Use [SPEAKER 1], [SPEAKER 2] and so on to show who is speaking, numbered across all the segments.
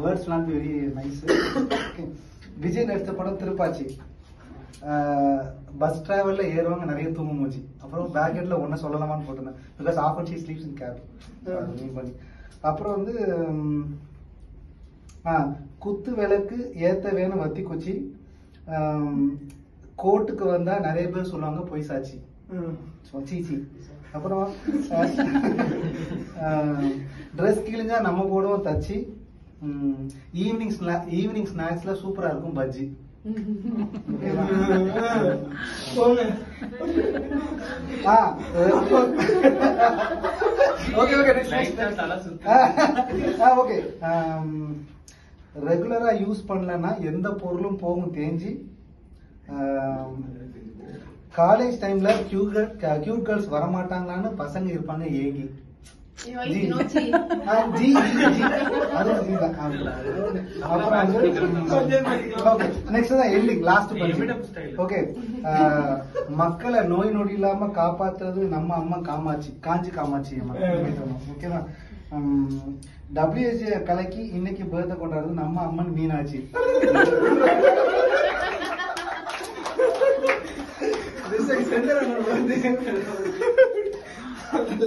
[SPEAKER 1] Words not very nice. Vijay நடித்த படம் Thiruppachi. Bus டிராவல்ல ஏறுவாங்க, நிறைய தூங்கும் மூச்சு. அப்புறம் பேக்கெட்ல ஒன்ன சொல்லலாமான்னு போட்டிருந்தேன். Because often she sleeps in cab பண்ணி. அப்புறம் வந்து குத்து விளக்கு ஏத்த வேணும் வத்தி குச்சி. கோர்ட்டுக்கு வந்தா நிறைய பேர் சொல்லுவாங்க பொய் சாட்சி. சீச்சி. அப்புறம் ட்ரெஸ் கிழிஞ்சா நம்ம போடுவோம் தச்சு. ஈவினிங் ஸ்நாக்ஸ்ல சூப்பரா இருக்கும் பஜ்ஜி. ஓகே. ரெகுலரா யூஸ் பண்ணலன்னா எந்த பொருளும் போகும் தேஞ்சி. காலேஜ் டைம்ல கியூட் கேர்ள்ஸ் வரமாட்டாங்களான்னு பசங்க இருப்பாங்க ஏங்கி. மக்களை நோய் நொடி இல்லாம காப்பாத்துறது நம்ம அம்மா காமாட்சி, காஞ்சி காமாட்சி அம்மா. ஓகேவா? WHA கலைக்கு இன்னைக்கு பர்த்டே கொண்டாடுறது நம்ம அம்மன் மீனாட்சி.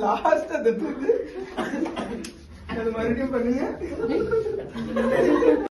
[SPEAKER 1] லாஸ்ட் அது மறுபடியும் பண்ணுங்க.